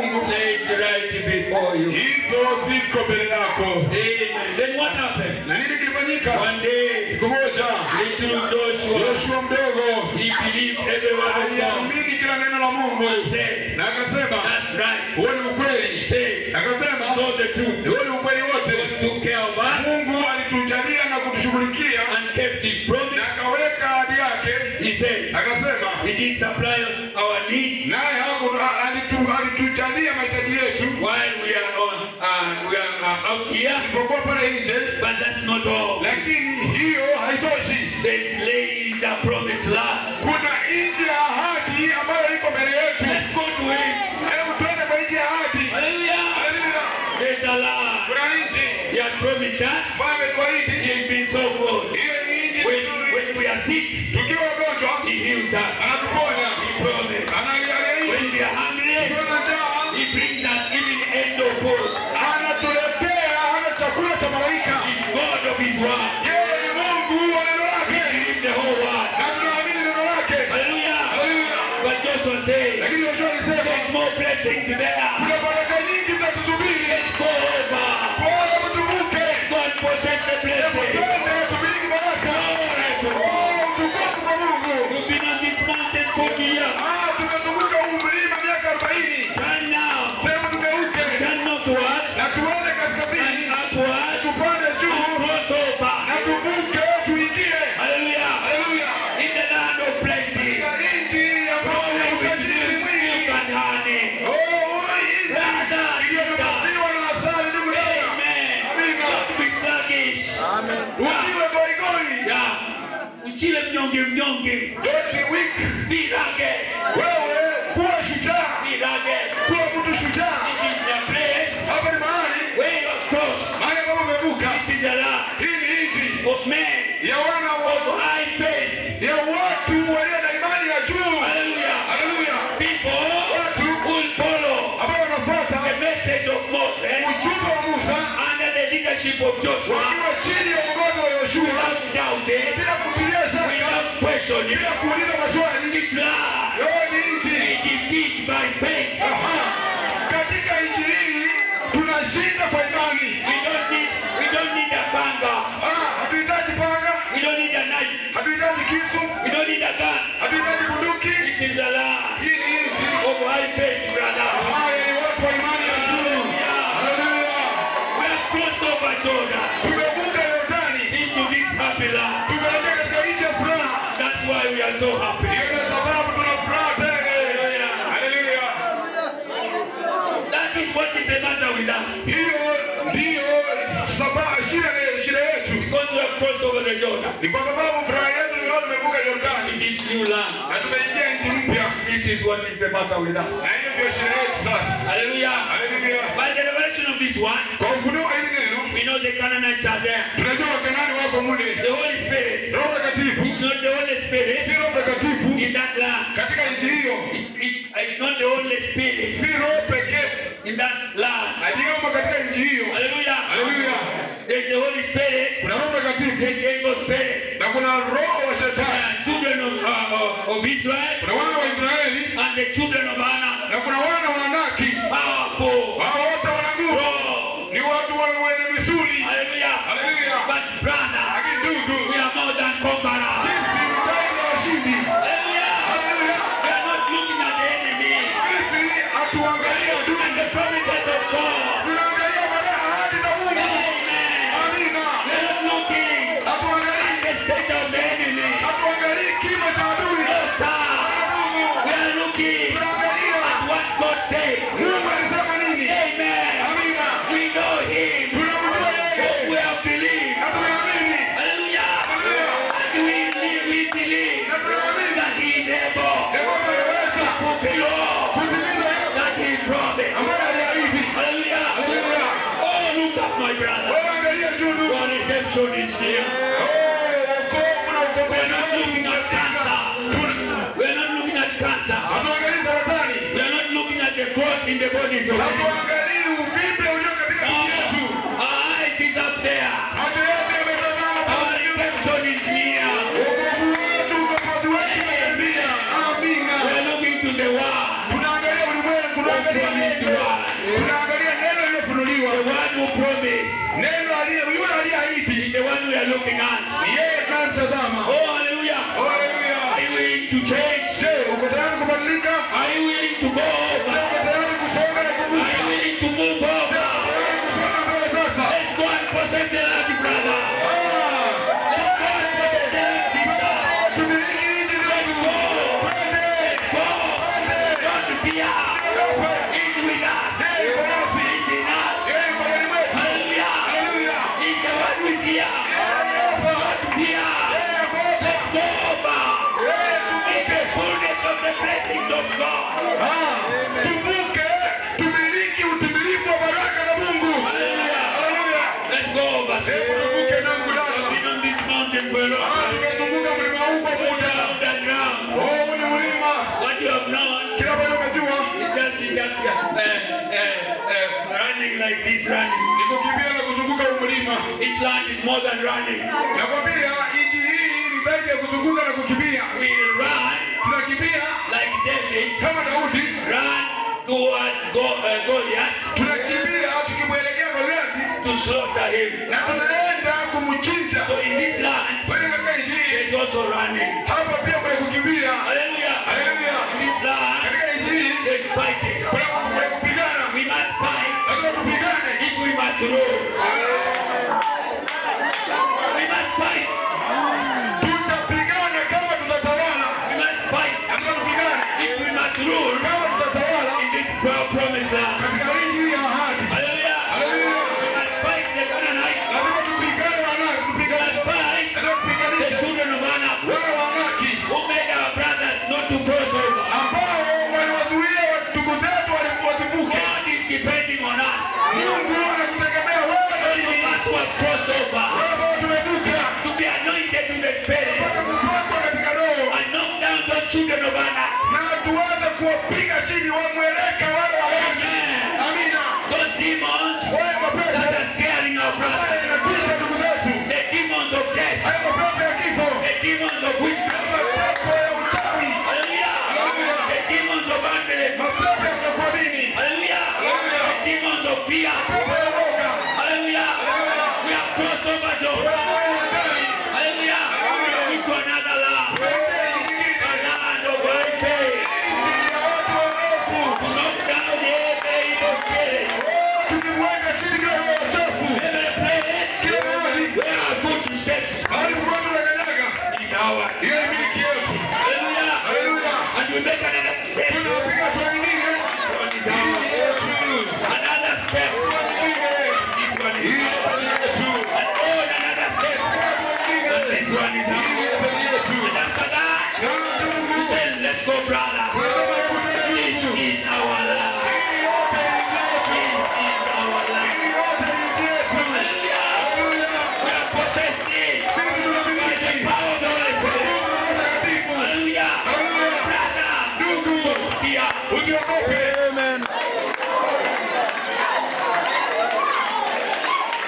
Mungu. laid right before you. Hizo ziko mbele yako. Amen. Then what happened? Na nini kilifanyika? One day, Siku moja little Joshua, mdogo he believed every word of God. aliamini kila neno la Mungu. He said, Na akasema, that's right. huo ni He ukweli. said, Akasema, so the truth. huo ni ukweli wote. Took care of us Mungu alitujalia na kutushughulikia and kept his na promise. akaweka ahadi yake. He said, Akasema, he did supply our needs naye alitujalia mahitaji yetu while we are out here. tulipokuwa pale nje. But that's not all. Lakini hiyo haitoshi. There's a promised land. Kuna nchi ya ahadi ambayo iko mbele yetu. Let's go to it. Hebu twende kwa nchi ya ahadi. Hallelujah. Haleluya. There's a land. Kuna nchi He had promised us. ambayo ametuahidi. He's been so good. Hiyo ni nchi When nzuri. we are sick, Tukiwa wagonjwa he heals us. anatuponya. He promised. Analiahidi. When we are hungry, Tukiwa na njaa he brings us even angel food. anatuletea hata chakula cha malaika. He's God of his word. Yeye ni Mungu wa neno We lake. believe the whole word. Na tunaamini neno lake. Hallelujah. Haleluya. But Joshua said, Lakini Yoshua alisema there's more blessings there. kuna baraka nyingi za kusubiri. Let's go over. Bora tuvuke. Go and possess the blessing. Twende tumiliki baraka. Glory to God. Oh, utukufu kwa Mungu. You've been on this mountain 40 years. Tumezunguka huu mlima miaka 40. Turn now. Sema tugeuke. Turn northwards Na tuende kaskazini. and upwards Tupande and juu. cross over. Na tuvuke tuingie. Hallelujah. Haleluya. In the land of plenty. Na nchi ya Bwana Flowing with utajiri milk mwingi. and honey. Oh, hii Brother, iliyotabiriwa na asali ndugu yangu. Amen. Amina. Don't be sluggish. Usiwe goigoi. Yeah. Usiwe mnyonge. Don't be weak. Be rugged. Wewe kuwa shujaa. Be rugged. Kuwa mtu shujaa. This is the place Hapa ni mahali where you have crossed. mahali ambapo umevuka. This is the land Hii ni nchi of men ya wana of wa high faith. ya watu walio na imani ya juu. Hallelujah. Haleluya. People who will follow Ambao wanafuata the message of Moses ujumbe wa Musa under the leadership of Joshua wakiwa chini ya uongozi wa Yoshua without doubting, bila kutilia shaka, without questioning. bila kuuliza maswali. This land Leo ni nchi. we defeat by faith. Aha. Katika nchi hii tunashinda kwa imani. We don't need a panga. Hatuhitaji panga, We don't need a knife. hatuhitaji kisu, We don't need a gun. hatuhitaji bunduki. This is a land Hii ni nchi of high faith, brother. ambayo ni watu wa imani ya juu. Haleluya. We have crossed over Jordan Tumevuka Yordani, into this happy land. tumeelekea katika nchi ya furaha. That's why we are so happy. Hiyo ndio sababu tuna furaha tele. Haleluya. That is what is the matter with us. Hiyo ndio sababu shida yetu. Because we have crossed over the Jordan. Ni kwa sababu furaha yetu ni wao tumevuka Yordani In this new land. na tumeingia nchi mpya. This is what is the matter with us. Na hiyo ndio shida yetu sasa. Hallelujah. Haleluya. By the revelation of this one, Kwa ufunuo wa hili neno we know the Canaanites are there. tunajua Wakanani wako mule. The Holy Spirit Roho Mtakatifu is not the Holy si Spirit Roho Mtakatifu in that land. katika nchi hiyo, It's not the Holy Spirit si Roho pekee in that land. aliyomo katika nchi hiyo. Hallelujah. Haleluya. There's the Holy Spirit. Kuna Roho Mtakatifu There's the evil spirit. na kuna roho wa shetani. Children of Israel Kuna wana wa Israeli and the children of Anna. na kuna wana wa Anaki. Powerful. Hao wote wana nguvu. Raw. Ni watu wenye misuli. Hallelujah. Haleluya. But brother, Lakini ndugu, we are more than conquerors. sisi ni zaidi ya washindi. Hallelujah. Haleluya. We are not looking at the enemy Sisi hatuangalia adui. and the promises of God. Tunaangalia ahadi za Mungu. Amen. Amina. We are not looking Hatuangalii at the state of the enemy. hatuangalii kimo cha adui. No, sir. We are looking Tunaangalia at what God says. Mungu alisema nini. Amen. Amina. We know Him. Tunamjua yeye. We have believed. Na tunaamini. Hallelujah. And we believe Na tunaamini. that He is able Ya kwamba anaweza to fulfill all kutimiza that He promised. ambayo aliahidi. Hallelujah. Haleluya. Oh, look at my brother. Wewe angalia juu ndugu. Your redemption is here. Wokovu na We are ukombozi not looking at cancer. We are not looking at cancer. hatuangalii saratani. We are not looking at the growth in the bodies of men. Hatuangalii uvimbe ulio katika nchi yetu. Our eyes is up there. Macho yetu yametazama Our kwa juu. redemption is near. Wokovu wetu, ukombozi wetu umekaribia. Amina. We are looking to the world. Tunaangalia ulimwengu, tunaangalia promised one. tunaangalia neno lililofunuliwa. The one who promised. Neno yule aliyeahidi Is the one we are looking at. ni yeye tunayemtazama. Oh, hallelujah. Hallelujah. Are you willing to change? Je, uko tayari kubadilika? Are you willing to go over? Uko tayari kusonga na Are you kuvuka? willing to move over? Tayari kusonga mbele sasa? Let's go and possess the land, brother. Let's go and possess the land, sister. Tumiliki nchi zetu. Go. Twende. Go. Don't fear. He's with us. He's in us. Yeye kwa ndani mwetu. Hallelujah. Hallelujah. He's the one who is here. Don't fear. Let's go over. In the fullness of the blessings of God. Tuvuke, tumiliki utimilifu wa baraka na Mungu. Hallelujah. Let's go over. Tuvuke na I've mkutano. been on this mountain for a long time. Tumezunguka mlima huu kwa muda. Round and round. Huu ni mlima. What you have known Kila mmoja umejua is just running like this running. ni kukimbia na kuzunguka huu mlima. This land is more than running. Nakwambia nchi hii ni zaidi ya kuzunguka na kukimbia. We run Tunakimbia like David. kama Daudi. Run towards Goliath Tunakimbia tukimwelekea Goliathi to slaughter him. na tunaenda kumchinja. So in this land, Wewe katika nchi hii there's also running. hapa pia kuna kukimbia. Hallelujah. Hallelujah. In this land, Katika nchi hii there's fighting. kuna kupigana. We must fight Lazima tupigane. if we must rule. We must fight. Tutapigana kama tutatawala. We must fight Lazima tupigane if we must rule kama tutatawala in this promised land. katika nchi hii ya ahadi. Hallelujah. Hallelujah. We must fight the Canaanites. Lazima tupigane wanaki, We tupigane. must fight Lazima the tupiganishe children of Anak wale wanaki who made our brothers not to cross over. ambao waliwazuia ndugu zetu wasivuke. God is depending on us. Mungu anakutegemea wewe na Those mimi. of us who have crossed over Wewe ambao tumevuka to be anointed in the Spirit mpaka kupakwa katika roho and knock down those children of Anak. na tuweze kuwapiga chini wamweleka wale wanaki. Amen. Amina. Those demons Wewe mapepo that are scaring our ambayo brothers. inatisha ndugu zetu. The demons of death. Hayo mapepo ya kifo. The demons of witchcraft. Mapepo ya uchawi. Hallelujah. The demons of unbelief. Mapepo ya kutokuamini. Hallelujah. The demons of fear. Mapepo ya woga. Hallelujah. We have crossed over Jordan. Wewe ndani. Hallelujah. Into another land. Wewe nyingine. A land of high faith. Nchi ya watu waovu. To knock down every evil spirit. Tukimweka chini kila roho chafu. Every place where our foot steps Hadi mkono unakanyaga. is ours. Hiyo ni miliki yetu. Hallelujah. Hallelujah. And we make another step. Tunapiga hatua nyingine. This one is Hii ours. ni yetu. Another step. Hatua nyingine. This one is Hii ours. ni yetu. And oh, another step. Hatua nyingine. And this one is Hii ni ours. yetu. And after that, Na Mungu. then let's go, brother. Tunataka kuendelea This Mungu. is our land. Hii yote ni yetu. This is our land. Hii yote ni yetu. Hallelujah. Hallelujah. We are possessed it Sisi by the tunamiliki. power of the Holy Spirit. Mungu Roho Mtakatifu. Hallelujah. Hallelujah. Brother, Ndugu. fear. Usiogope. Amen.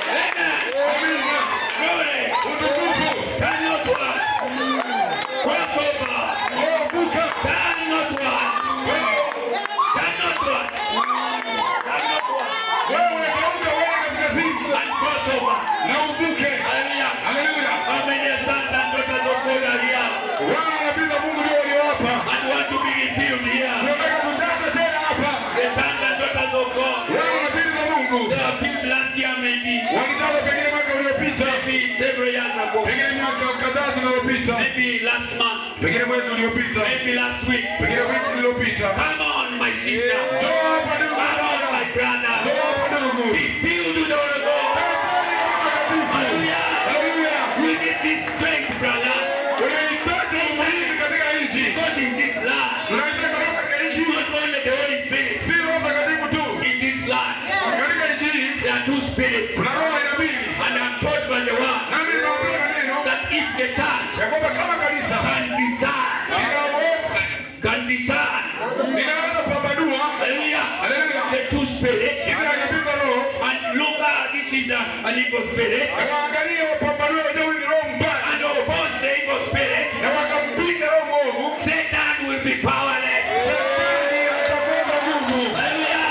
Amina. Glory. Utukufu. Turn northward. Cross over. Oh, vuka. Turn northward. Turn northward. Turn northward. Wewe unageuka uende kaskazini And cross over. na uvuke. Hallelujah. Haleluya. How many sons and daughters of God are here Wana na binti za Mungu ndio waliowapa. and want to be refilled here? Tunataka kujaza tena hapa. The sons and daughters of God. Wana na binti za Mungu They are filled last year maybe. walijaza pengine mwaka uliopita, Maybe several years ago. pengine miaka kadhaa zinazopita, Maybe last month. pengine mwezi uliopita, Maybe last week. pengine wiki iliyopita. Come on, my sister. Njoo hapa ndugu Come on, my yangu. brother. Njoo hapa ndugu. Be filled with the Holy Ghost. Hallelujah. Haleluya. We need this strength, brother. Unahitaji umiliki katika nchi. Because in this land, Unahitaji roho katika nchi. not only the Holy Spirit. Si Roho Mtakatifu tu. In this land, Katika nchi hii there are two spirits. kuna roho aina mbili. And I'm taught by the word Nami naambiwa na neno that if the church ya kwamba kama kanisa can discern, linaweza kupambanua hallelujah, Hallelujah. the two spirits, hizi aina mbili za roho, and look, this is an evil spirit, na waangalie wapambanue wenyewe huyu ni roho mbaya, and oppose the evil spirit, na wakampiga roho mwovu, Satan will be powerless. shetani atakosa nguvu. Hallelujah.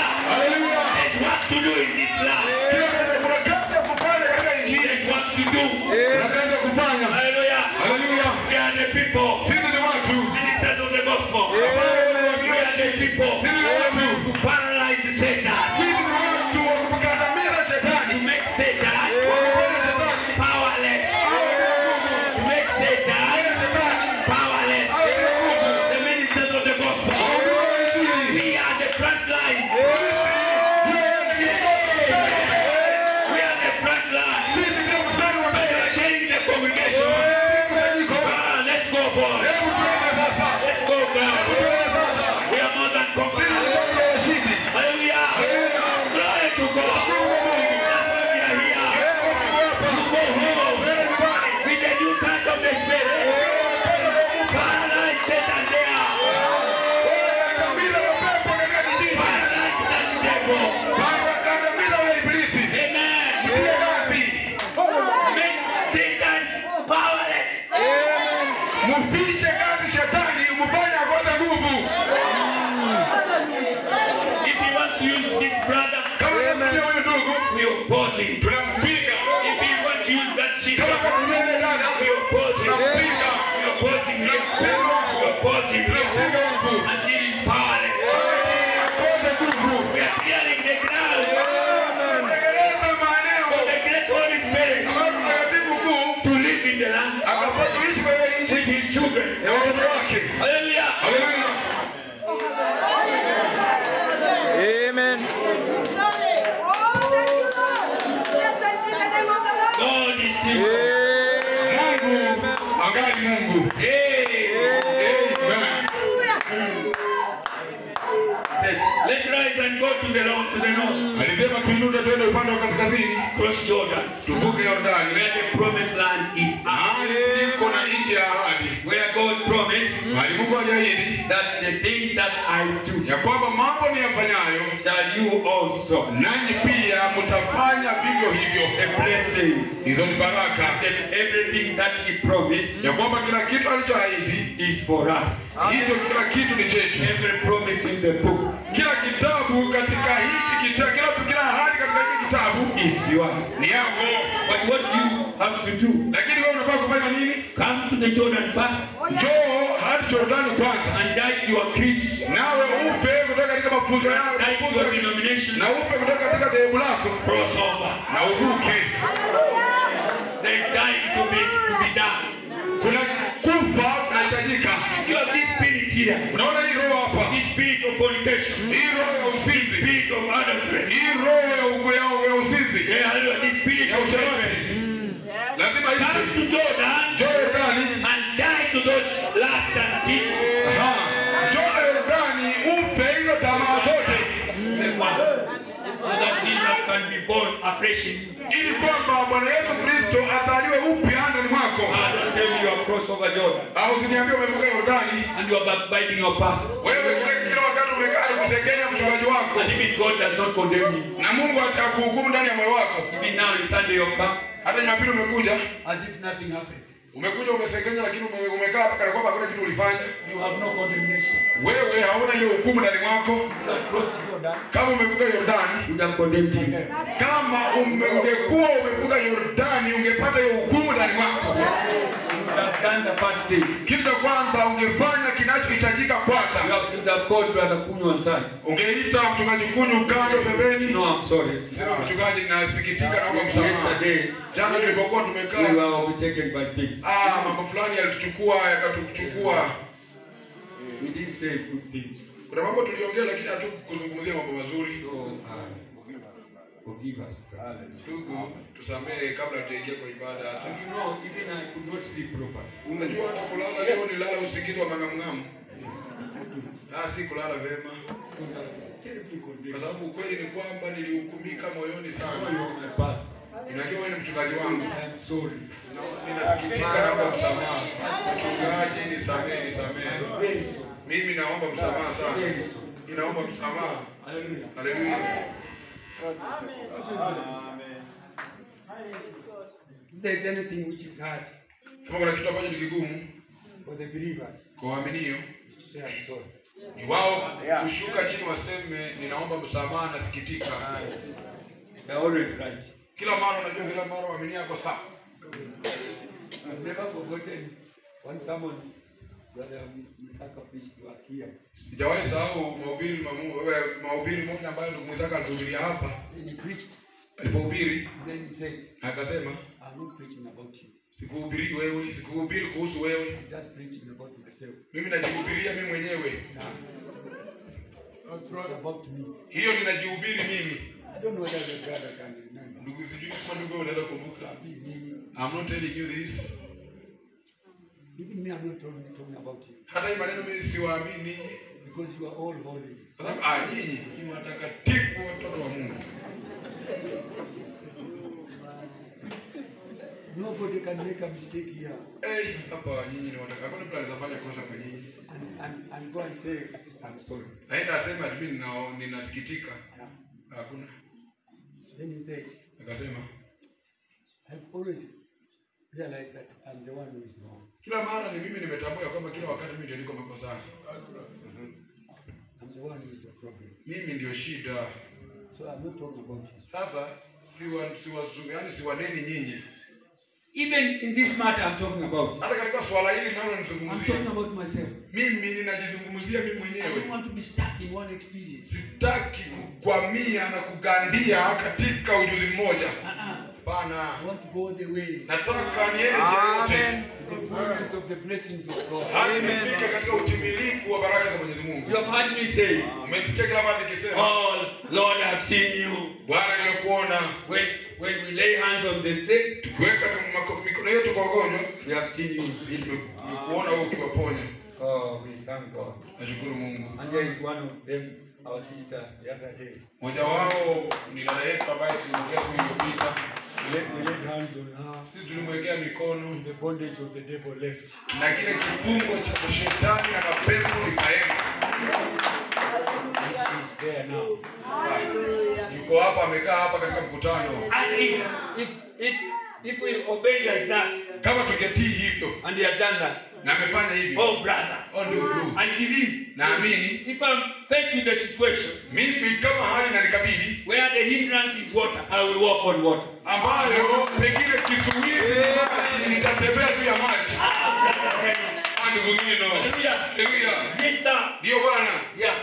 to use this brother, Kama tunatumia huyu ndugu, we oppose him. tunampiga. If he wants to use that sister, Kama tunatumia yule dada, we oppose him. tunampiga. We oppose him here. We oppose him Tunampiga here huku. until he's powerless. Kote nguvu. We are clearing the ground Tekeleza maeneo. for the great Holy Spirit Kama mtakatifu kuu, to live in the land akapotuishi kwenye nchi with his children. ya watoto wake. Hallelujah. Haleluya. Amen. God is still. Mungu angali Mungu. Amen. Let's rise and go to the north. Alisema tuinuke twende upande wa kaskazini, Cross Jordan, tuvuke Yordani. where the promised land is at. Mahali kuna nchi ya ahadi. Where God promised Mahali Mungu aliahidi that the things that I do ya kwamba mambo niyafanyayo shall you also. nanyi pia mtafanya vivyo hivyo. The blessings, Hizo ni baraka that everything that He promised ya kwamba kila kitu alichoahidi is for us. hicho, kila kitu ni chetu. Every promise in the book Kila kitabu katika hiki kitabu, kila ahadi katika hiki kitabu is yours. ni yako. But what you have to do, Lakini wewe unafaa kufanya nini? come to the Jordan first Njoo hadi Yordani kwanza, and die your creeds, nawe upe kutoka katika mafunzo yako, die to your denomination, na upe kutoka katika dhehebu lako, cross over. na uvuke. There is dying to be done. Kuna kufa kunahitajika. You have this spirit here, Unaona hii roho hapa, this spirit of fornication, hii roho ya this uzinzi, spirit of adultery, hii roho ya uzinzi, this spirit ya of usherati, selfishness. lazima Come ife. to Jordan Njoo Yordani, and die to those lusts and things. njoo Yordani, upe hizo tamaa zote, So that Jesus can be born afresh in you. ili kwamba Bwana Yesu Kristo azaliwe upya ndani mwako. I don't tell you have crossed over Jordan Au usiniambie umevuka Yordani, and you are backbiting your pastor. wewe kila wakati umekaa kusengenya mchungaji wako, And even God does not condemn you. na Mungu atakuhukumu ndani ya moyo wako. Even now on Sunday you come Hata Jumapili umekuja, as if nothing happened. umekuja umesengenya, lakini umekaa hapa kana kwamba hakuna kitu ulifanya. You have no condemnation. Wewe hauna hiyo hukumu ndani mwako. You have crossed Jordan. Kama umevuka Yordani, You would have condemned him. kama ungekuwa umevuka Yordani, ungepata hiyo hukumu ndani mwako. You would have done the first thing. Kitu cha kwanza ungefanya kinachohitajika You kwanza. have called Brother Kunyu on side. Ungeita mchungaji Kunyu kando pembeni. No, I'm sorry. Sema mchungaji, nasikitika, naomba msamaha. Yesterday Jana tulipokuwa we tumekaa, were overtaken by things. mambo fulani yalituchukua yakatuchukua. We didn't say good things. Kuna mambo tuliongea, lakini hatukuzungumzia mambo mazuri. So forgive us. Ndugu, tusamehe kabla tujaingia kwa ibada. And you know, even I could not sleep properly. Unajua hata kulala leo nilala usingizi wa mangamngamu. Si kulala vema. Because I was terribly Kwa condemned. sababu ukweli ni kwamba nilihukumika moyoni I sana. know you are my pastor. Unajua wewe ni mchungaji wangu. I'm sorry. Ninasikitika, naomba msamaha. Mchungaji, nisamehe. I'm very sorry. Mimi naomba msamaha sana. Very sorry. Ninaomba msamaha. Hallelujah. Haleluya. If there's anything which is hard Kama kuna kitu ambacho ni kigumu for the believers, kwa waaminio, is to say I'm sorry. ni wao kushuka chini waseme ninaomba msamaha, nasikitika. They're always right. Kila mara unajua, kila mara waamini yako sawa. I've never forgotten one sermon Brother Msaka preached was here. Sijawahi sahau mahubiri moja ambayo ndugu Msaka alihubiria hapa. Then he preached. Alipohubiri Then he said, akasema, I'm not preaching about you. sikuhubiri wewe, sikuhubiri kuhusu wewe. I'm just preaching about myself. Mimi najihubiria mimi mwenyewe. It's about me. Hiyo ninajihubiri mimi. I don't know whether the brother can remember. Ndugu, sijui kama ndugu unaweza kukumbuka. Me, I'm not telling you this. even me, I'm not talking about you. Hata hii maneno mimi siwaamini, Because you are all holy. kwa sababu nyinyi ni watakatifu, watoto wa Mungu. Nobody can make a mistake here Hapa nyinyi ni watakatifu. Hakuna mtu anaweza fanya kosa kwa nyinyi. and go and say, I'm sorry. Naenda asema ati mimi ninasikitika. Yeah. Hakuna. Then he said, Akasema, I've always realized that I'm the one who is wrong. kila mara ni mimi nimetambua kwamba kila wakati mimi ndio niko makosani. I'm the one who is the problem. Mimi ndio shida. So I'm not talking about you. Sasa siwaneni nyinyi. Even in this matter I'm talking about. Hata katika swala hili nalo I'm nizungumzia. talking about myself. Mimi ninajizungumzia mimi I mwenyewe. don't want to be stuck in one experience. Sitaki kukwamia na kugandia katika ujuzi mmoja. Bana. I want to go the way. Nataka niende yote. The fullness of the blessings of God. Amen. Katika utimilifu wa baraka za Mwenyezi Mungu. You have heard me say, Umesikia kila mara nikisema, oh Lord, I've seen you. Bwana nimekuona. When we lay hands on the sick, Tukiweka mikono yetu kwa wagonjwa, we have seen you heal. kuona wewe ukiwaponya. Oh, we thank God. Nashukuru Mungu. And there is one of them, our sister, the other day. Mmoja wao ni dada yetu ambaye tulimwekea siku iliyopita. We laid hands on her. Sisi tulimwekea mikono And the bondage of the devil left. na kile kifungo cha shetani na mapepo ikaenda. And she's there now. Yuko hapa, amekaa hapa katika mkutano. And if we obey like that, Kama tungetii hivyo and he has done that, na amefanya hivyo, oh brother, ndugu, and believe, naamini if I'm faced with a situation mimi kama hali inanikabili where the hindrance is water, I will walk on water. ambayo pengine kizuizi ni maji, nitatembea juu ya maji. Ndugu mwingine, haleluya. Yes, sir. Ndio Bwana. Yeah.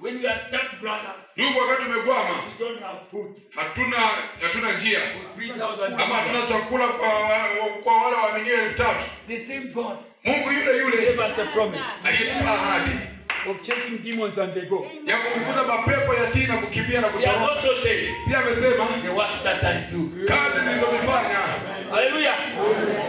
When we are stuck, brother, Ndugu, wakati tumekwama, we don't have food. hatuna njia, For 3,000 ama hatuna chakula kwa wale waaminio 3,000. The same God Mungu yule yule gave us the promise aliyetoa ahadi of chasing demons and they go. ya kufukuza mapepo ya tii na kukimbia na He has kutoroka. also said, Pia amesema the works that I do. kazi nilizozifanya, Hallelujah.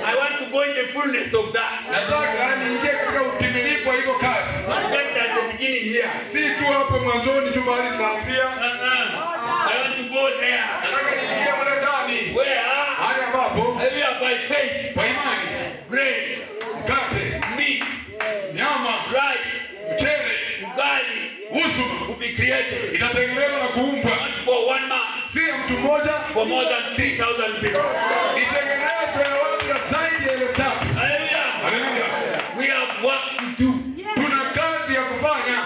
I want to go in the fullness of that. nataka niingie katika utimilifu wa hizo kazi, Not just at the beginning here. si tu hapo mwanzoni tu mahali tunaanzia. I want to go there. Nataka niingie mle ndani, Where? mahali ambapo Hallelujah. By faith, kwa imani bread, mkate, meat, nyama, rice, mchele, ugali usu will be created. itatengenezwa na kuumbwa, Not for one man, si ya mtu mmoja, for more than 3,000 people. itengenezwe na watu zaidi ya 3,000. Hallelujah. Haleluya. We have work to do. Tuna kazi ya kufanya.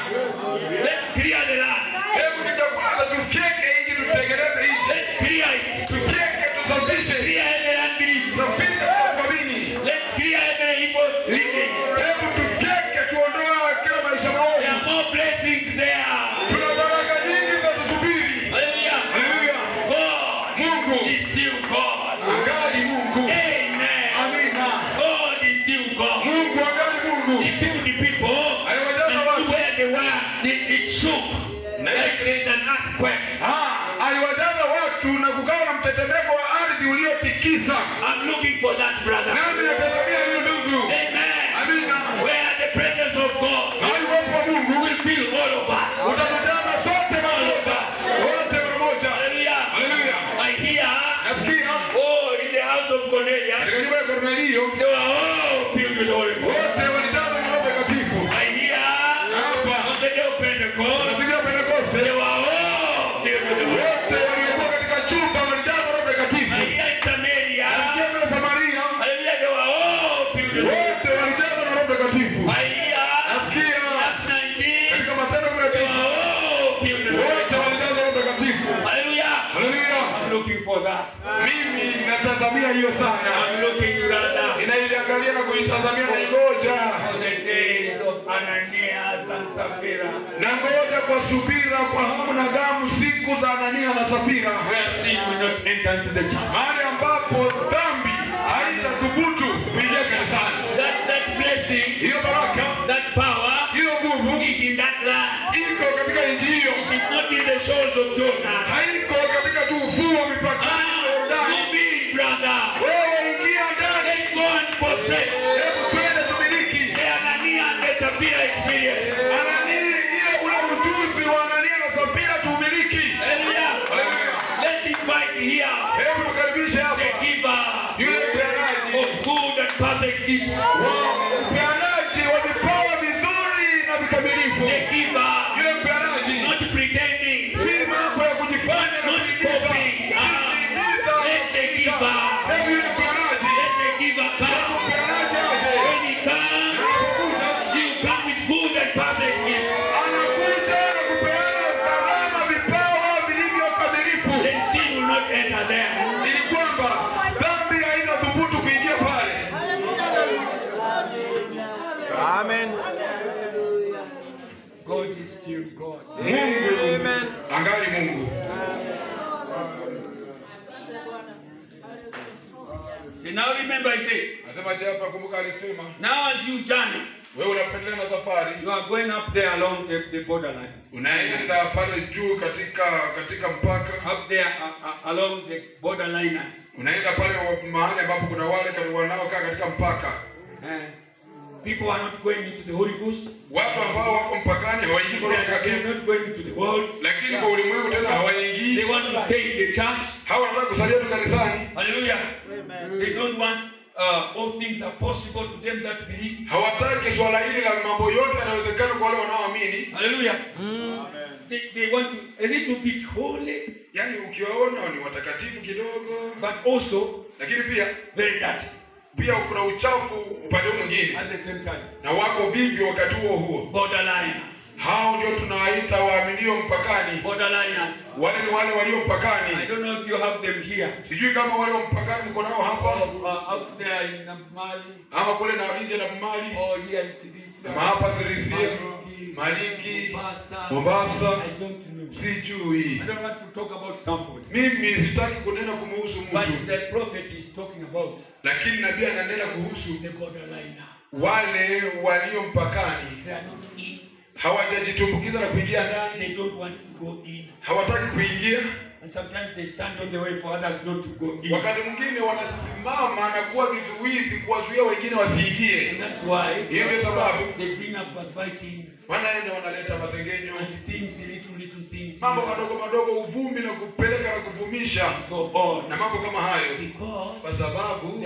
Let's clear the land. Hebu kwanza tufyeke ili tutengeneze hichi. Let's clear it. Tufyeke, tusafishe. Clear every unbelief. Safisha kwa dini. Let's clear every evil living. Hebu tufyeke, tuondoe kila maisha maovu. There are more blessings there. Tuna baraka nyingi za tusubiri. Hallelujah. Haleluya. God Mungu is still God. angali Mungu. Amen. Amina. God is still God. Mungu angali Mungu. He filled the people and where they were, it shook. Like there's an earthquake. Aliwajaza watu na kukawa na mtetemeko wa ardhi uliotikisa. I'm looking for that, brother. Nami natazamia hiyo ndugu. Amen. Amina. Where the presence of God Mahali wapo wa Mungu will fill all of us. utakutana sote pamoja. Wote pamoja. Hallelujah. Haleluya. I hear, Nasikia oh, in the house of Cornelius, katika nyumba ya Kornelio they were all filled with the Holy Ghost. wote walijazwa na Roho Mtakatifu. I hear, on the day of Pentecost, Nasikia Pentekoste they were all filled with the Holy Ghost. wote waliokuwa katika chumba walijazwa Roho Mtakatifu. I hear in Samaria, Nasikia kule Samaria hallelujah, they were all filled with the Holy Ghost. wote walijazwa na Roho Mtakatifu. I hear, Nasikia Acts 19, katika Matendo they were 19 all filled with the Holy wote Ghost. walijazwa Roho Mtakatifu. Hallelujah. Haleluya. I'm looking for that. Mimi natazamia hiyo sana. I'm looking rather Ninaiangalia na kuitazamia na ingoja. for the days of Ananias and Sapphira, Na ngoja kwa subira, kwa hamu na gamu siku za Anania na Safira. where sin will not enter into the church. Mahali ambapo dhambi haitathubutu kuingia kanisani. That blessing, Hiyo baraka, that power hiyo nguvu is in that land. iko katika nchi hiyo. It's not in the shores of Jonah. Haiko katika tu ufuo wa mipakani wa Yordani. Move in, brother. Wewe ingia ndani. Let's go and possess Hebu twende tumiliki. the Ananias and the Sapphira experience. Anania, hiyo ule ujuzi wa Anania na Safira tuumiliki. Hallelujah. Haleluya. Let's invite here Hebu tukaribishe hapa the giver yule mpeanaji of good and perfect gifts. mpeanaji wa vipawa vizuri na vikamilifu. The giver, Yule mpeanaji not pretending, si mambo ya kujifanya na not kuigiza. copying. Let the giver, Hebu yule mpeanaji, let the giver come. mpeanaji aje. When he comes, Anapokuja, he will come with good and perfect gifts. anakuja angali Mungu. See, now remember I said, Anasema je hapa, kumbuka alisema, now as you journey, wewe unapendelea na safari, you are going up there along the borderline. unaenda pale juu katika mpaka, Up there along the borderliners. unaenda pale mahali ambapo kuna wale wanaokaa katika mpaka. People are not going into the Holy Ghost. Watu ambao wako mpakani hawaingii kwa They are mtakatifu, not going into the world. lakini kwa ulimwengu tena hawaingii. They want to stay in the church. Hawa wanataka kusalia tu kanisani. Hallelujah. They don't want all things are possible to them that believe. Hawataki swala hili la mambo yote yanawezekana kwa wale wanaoamini. Hallelujah. They want to a little bit holy, Yaani ukiwaona ni watakatifu kidogo, but also lakini pia very dirty kuna uchafu upande mwingine. at the same time. Na wako vingi wakati huo. Borderliners. Hao ndio tunawaita waaminio mpakani. Borderliners. Wale ni wale walio mpakani. I don't know if you have them here. Sijui kama wale wa mpakani mko nao hapa. Out there in Mali. Ama kule na nje na Mali. Or here in Sidisia. Ama hapa Sirisia, Maliki, Mombasa. I don't know. Sijui. I don't want to talk about somebody. Mimi sitaki kunena kumhusu But mtu. the prophet is talking about Lakini nabii ananena kuhusu the borderliner. wale walio mpakani. They are not in. Hawajajitumbukiza na kuingia ndani. They don't want to go in. Hawataki kuingia. And sometimes they stand on the way for others not to go in. Wakati mwingine wanasimama na kuwa vizuizi kuwazuia wengine wasiingie. And that's why Hiyo ndio sababu they bring up backbiting wanaenda wanaleta masengenyo, and things, little things. mambo madogo uvumi na kupeleka na kuvumisha So on. na mambo kama hayo, Because kwa sababu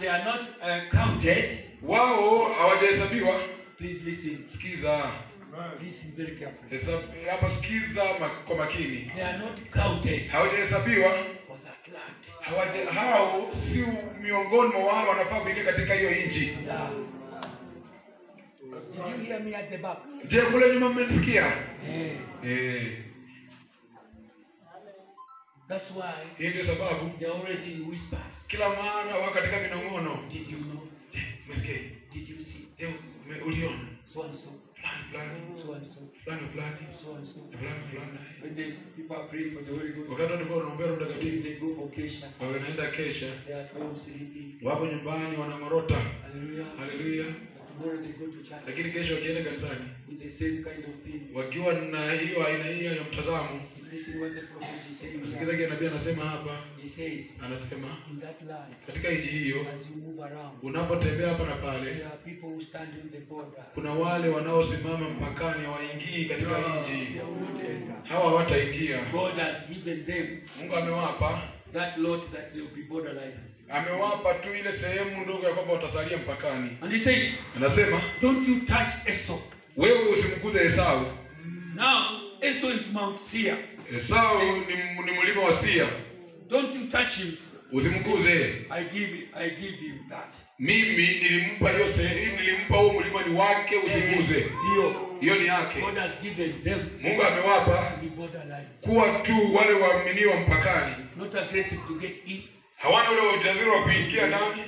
they are not counted. wao hawajahesabiwa. Please listen. Sikiza. Listen very carefully. Hapa sikiza kwa makini. They are not counted Hawajahesabiwa. for that land. Hao si miongoni mwa wale wanafaa kuingia katika hiyo nchi. Yeah. Did you hear me at the back? Je, kule nyuma mmenisikia? That's why Hii ndio sababu they're always in whispers. kila mara wako katika minong'ono. Did you know? Umesikia? Did you see? Uliona? So and so. Fulani. So and so. Fulani. So and so. Fulani. When people are praying for the Holy Ghost, Wakati watu wanaombea Roho Mtakatifu, they go for kesha. wanaenda kesha. They are at home sleeping. Wapo nyumbani wanangorota. Hallelujah. Haleluya. Tomorrow they go to church Lakini kesho wakienda kanisani with the same kind of thing. wakiwa na hiyo aina hiyo ya mtazamo. Listen what the prophet is saying. Msikiza kile nabii anasema hapa. He says, Anasema in that land, katika nchi hiyo as you move around, unapotembea hapa na pale, there are people who stand on the border. kuna wale wanaosimama mpakani hawaingii katika They nchi. will not enter. Hawa hawataingia. God has given them Mungu amewapa that lot that they will be borderliners. amewapa tu ile sehemu ndogo ya kwamba watasalia mpakani. And he said, Anasema don't you touch Esau. wewe usimkuze Esau. Now, Esau is Mount Seir. Esau ni mlima wa Sia. Don't you touch him. Usimkuze. I give him that. Mimi nilimpa hiyo sehemu, nilimpa huo mlima ni wake, usimkuze. Hiyo ni yake. God has given them Mungu amewapa to be borderline. kuwa tu wale waaminio mpakani. Not aggressive to get in. Hawana ule ujasiri wa kuingia ndani.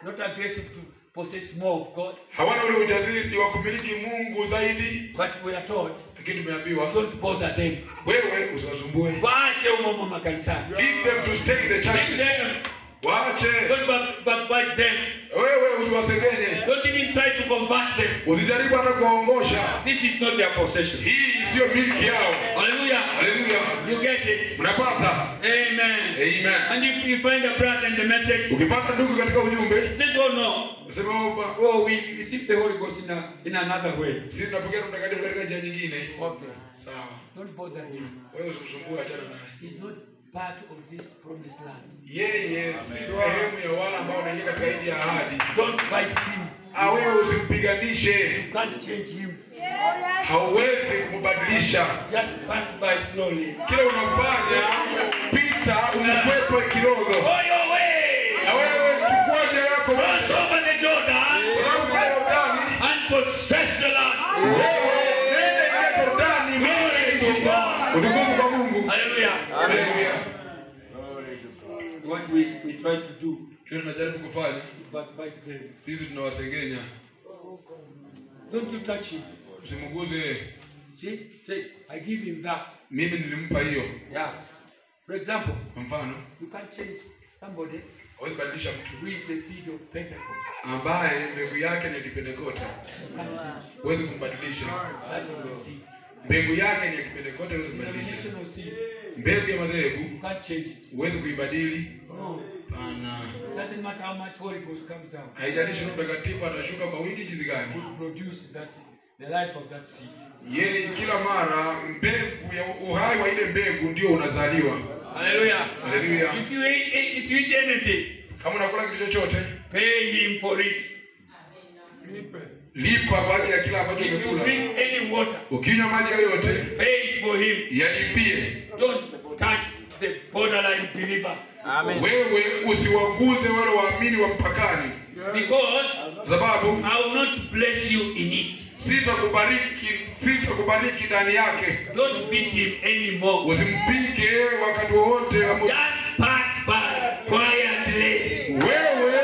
Not aggressive to possess more of God. Hawana ule ujasiri wa kumiliki Mungu zaidi. But we are told, Lakini tumeambiwa don't bother them. wewe usiwasumbue. Waache umomo makanisani. Leave them to stay in the Leave church. them. Waache. Don't backbite them. Wewe usiwasengenye. Don't even try to convert them. Usijaribu hata kuwaongosha. This is not their possession. Hii sio miliki yao. Hallelujah. Hallelujah. You get it. Unapata? Amen. Amen. And if you find a brother in the message, Ukipata ndugu katika ujumbe, say, oh no. usema Oh, we receive the Holy Ghost in another way. sisi tunapokea Roho Mtakatifu katika njia nyingine. Okay. Sawa. Don't bother him. Wewe usimsumbue, achana naye. He's not part of this promised land. Yeye si sehemu ya wale ambao wanaingia katika nchi ya ahadi. Don't fight him. Wewe usimpiganishe. You can't change him. Hauwezi kumbadilisha. Just pass by slowly. Kile unafanya pita umkwepe kidogo. Go your way. Na wewe chukua njia yako. Cross over the Jordan and possess the land. Wewe nenda ile Jordani. Glory to God. Utukufu kwa Mungu. Hallelujah. Hallelujah. What we try to do, Kile tunajaribu kufanya, backbite them. sisi tunawasengenya. Don't you touch him. Usimguze. See, say, I give him that. Mimi nilimpa hiyo. Yeah. For example, Kwa mfano, you can't change somebody hawezi badilisha mtu who is the seed of Pentecost. ambaye mbegu yake ni ya Kipentekoste. You can't change. Huwezi kumbadilisha. That is the seed. Mbegu yake ni ya Kipentekoste, huwezi kubadilisha. Denominational seed. Mbegu ya madhehebu You can't change it. huwezi kuibadili. No. Pana Doesn't matter how much Holy Ghost comes down. haijalishi Roho Mtakatifu anashuka kwa wingi jinsi gani. Will produce the life of that seed. Yeye kila mara mbegu ya uhai wa ile mbegu ndio unazaliwa. Hallelujah. Hallelujah. If you eat anything, Kama unakula kitu chochote, pay him for it. lipa kwa ajili ya kila ambacho If you umekula. drink any water, Ukinywa maji yoyote, pay it for him. yalipie. Don't touch the borderline believer. Wewe usiwaguze wale waamini wa mpakani, Because kwa sababu I will not bless you in it. sitakubariki ndani yake. Don't beat him anymore. Usimpige wakati wowote. Just pass by quietly. Wewe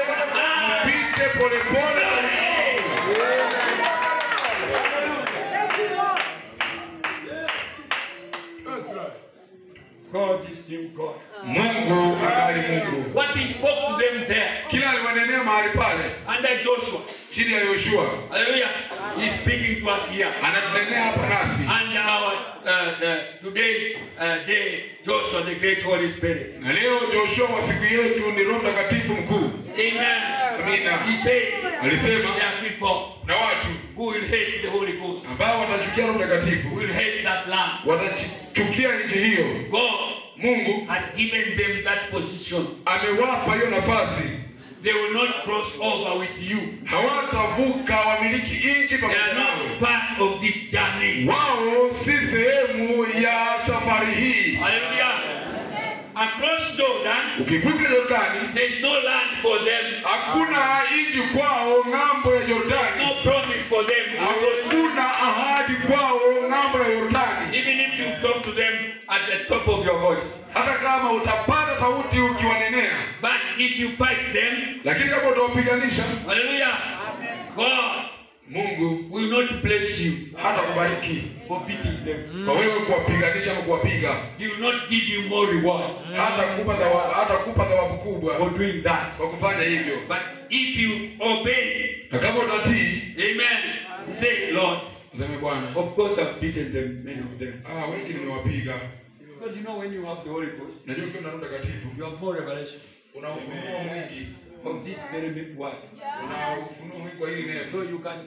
mpige polepole. God is still God. Mungu angali Mungu. What he spoke to them there Kila aliwanenea mahali pale under Joshua, chini ya Yoshua, hallelujah, he's speaking to us here. anatunenea hapa nasi. And our today's day, Joshua, the great Holy Spirit. Na leo Joshua wa siku yetu ni Roho Mtakatifu mkuu. Amen. Amina. He said, Alisema there are people na watu who will hate the Holy Ghost, ambao watachukia Roho Mtakatifu, will hate that land. watachukia nchi hiyo. God Mungu has given them that position. amewapa hiyo nafasi. They will not cross over with you. Hawatavuka wamiliki nchi They pamoja are nawe. not part of this journey. Wao si sehemu ya safari hii. Hallelujah. Across Jordan, Ukivuka Yordani, there's no land for them. hakuna nchi kwao ng'ambo ya No Yordani. promise for them. Hakuna ahadi kwao ng'ambo ya Yordani. Even if you talk to them at the top of your voice. Hata kama utapata sauti ukiwanenea, But if you fight them, lakini kama utawapiganisha, hallelujah, God Mungu will not bless you hata kubariki for beating them. kwa wewe kuwapiganisha au kuwapiga. He will not give you more reward Hata kupa thawabu kubwa for doing that. kwa kufanya hivyo. But if you obey, Na kama utatii, amen, say, Lord, useme Bwana, of course I've beaten them, many of them. wengi nimewapiga. Because you know when you have the Holy Ghost, Najua ukiwa na Roho Mtakatifu you have more revelation una ufunuo mwingi, of this very big word. una ufunuo mwingi kwa hili neno. So you can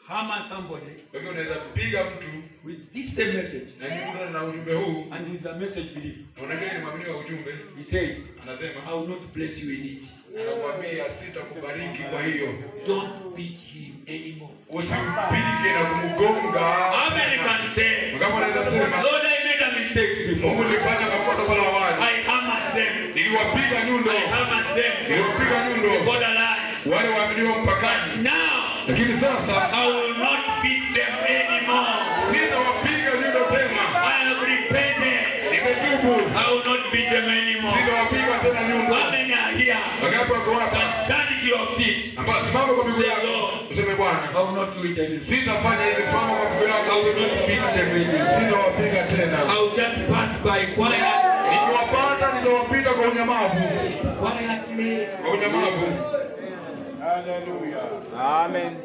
hammer somebody Kwa hivyo unaweza kupiga mtu with this same message, na ndio na ujumbe huu, and he's a message believer. na unajua ni mwamini wa ujumbe, He says, anasema I will not bless you in it. anakuambia sitakubariki kwa hiyo. Don't beat him anymore. Usimpige na kumgonga. How many can say, Kama unaweza sema, Lord, I made a mistake Mungu before. nilifanya makosa pale awali. I hammered them. Niliwapiga nyundo. I hammered them. Niliwapiga The nyundo borderlines. wale waaminio mpakani. Now, Lakini sasa I will not beat them anymore. sitawapiga nyundo tena. I have repented. Nimetubu. I will not beat them anymore. Sitawapiga tena nyundo. How many are here? Wangapi wako hapa? Can stand to your feet. Ambao simama kwa miguu yako. Useme Bwana, I will not do it anymore. sitafanya hivi, simama kwa miguu yako. I will not beat them anymore. Sitawapiga tena. I will just pass by quietly. Nikiwapata nitawapita kwa unyamavu. Quietly. Kwa unyamavu. Amen.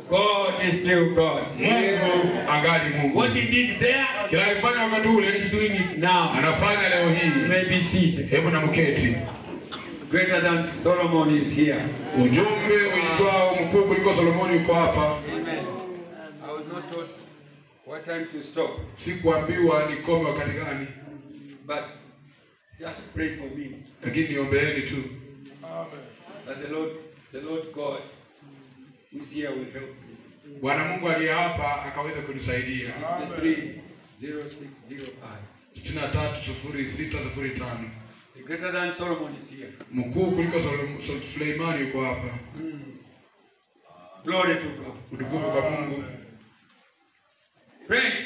God is still God. Mungu angali Mungu. What he did there, Kila alifanya wakati ule, he's doing it now. anafanya leo You hii. may be seated. Hebu na mketi. Greater than Solomon is here. Ujumbe uitwao mkuu kuliko Solomoni uko hapa. Amen. I was not told what time to stop, Sikuambiwa nikome wakati gani, but just pray for me lakini niombeeni tu. that the Lord God who's here will help me. Bwana Mungu aliye hapa akaweza kunisaidia. 630605. 630605. The greater than Solomon is here. Mkuu kuliko Suleimani yuko hapa. Glory to God. Utukufu kwa Mungu. Friends,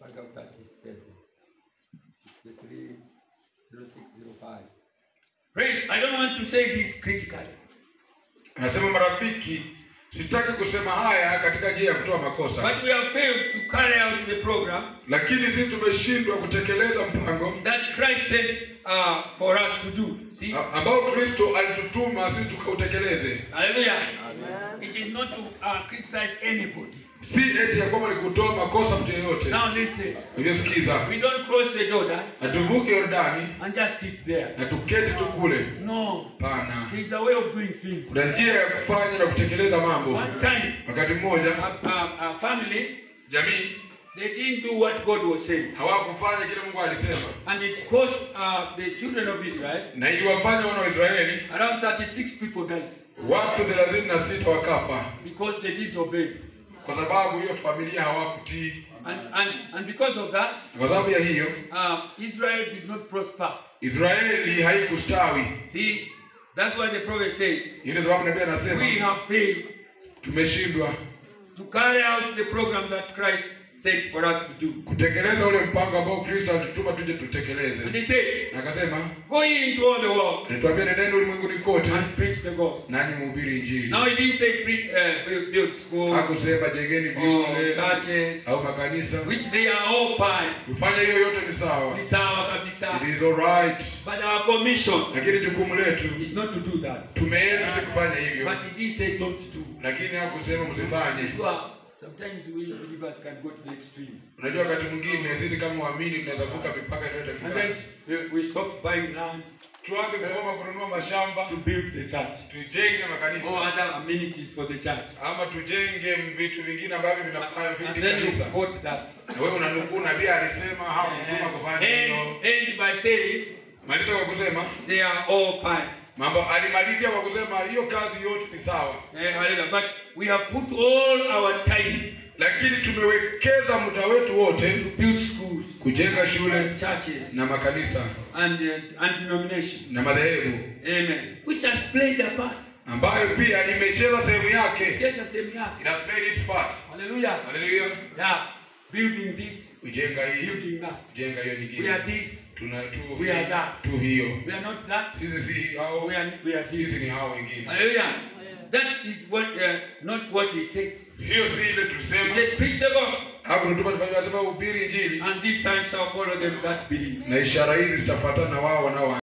paragraph 37, 630605. Friends, I don't want to say this critically. Anasema marafiki, Sitaki kusema haya katika njia ya kutoa makosa. But we have failed to carry out the program Lakini sisi tumeshindwa kutekeleza mpango that Christ said for us to do. See? ambao Kristo alitutuma sisi tukautekeleze. Hallelujah. It is not to criticize anybody. Si eti ya kwamba ni kutoa makosa mtu yeyote. Now listen. Unasikiza? We don't cross the Jordan Atuvuke Yordani and just sit there. na tuketi tu kule. No. Pana. There is a way of doing things. Kuna njia ya kufanya na kutekeleza mambo. One time, Wakati mmoja a family, jamii they didn't do what God was saying. hawakufanya kile Mungu alisema. And it cost the children of Israel, Na iliwafanya wana wa Israeli around 36 people died watu 36 wakafa because they didn't obey. kwa sababu hiyo familia hawakutii. And because of that, Kwa sababu ya hiyo Israel did not prosper. Israeli haikustawi. See, that's why the prophet says, Ile sababu nabii anasema we have failed tumeshindwa to carry out the program that Christ said for us to do. kutekeleza ule mpango ambao Kristo alitutuma tuje tutekeleze. And he said, Na akasema, go ye into all the world nituambie nendeni ulimwenguni kote and preach the gospel. nanyi mhubiri Injili. Now he didn't say build schools Hakusema jengeni or vyuo churches, au makanisa. which they are all fine. Kufanya hiyo yote ni sawa. Ni sawa kabisa. It is all right. But our commission Lakini jukumu letu is not to do that. tume yetu si kufanya hivyo. But he did say don't do. Lakini hakusema msifanye. Sometimes we believers can go to the extreme. Unajua wakati mwingine sisi kama waamini tunaweza vuka mipaka yote And then kibaya. we stop buying land Tuanze kuomba kununua mashamba, to build the church tujenge or makanisa other amenities for the church. ama tujenge vitu vingine ambavyo vinafanya And vidi then you kanisa. quote that. Na wewe unanukuu nabii alisema hakutuma kufanya hivyo. And by saying Maliza kwa kusema they are all fine. mambo, alimalizia kwa kusema hiyo kazi yote ni sawa. Hallelujah. But we have put all our time Lakini tumewekeza muda wetu wote to build schools, kujenga shule churches, na makanisa and denominations. na madhehebu Amen. Which has played a part. ambayo pia imecheza sehemu yake. Just the same here. It has played its part. Hallelujah. Hallelujah. Yeah. Building this, Kujenga hii, building that. kujenga hiyo We nyingine. are this. Tuna tu We are that. tu hiyo. We are not that. Sisi si hao, We are sisi this. ni hao wengine. Hallelujah. That is what not what he said. Hiyo si ile He tulisema. said, preach the gospel, Hapo tutuma tufanye hubiri Injili and these signs shall follow them that believe. na ishara hizi zitafuatana na wao wanao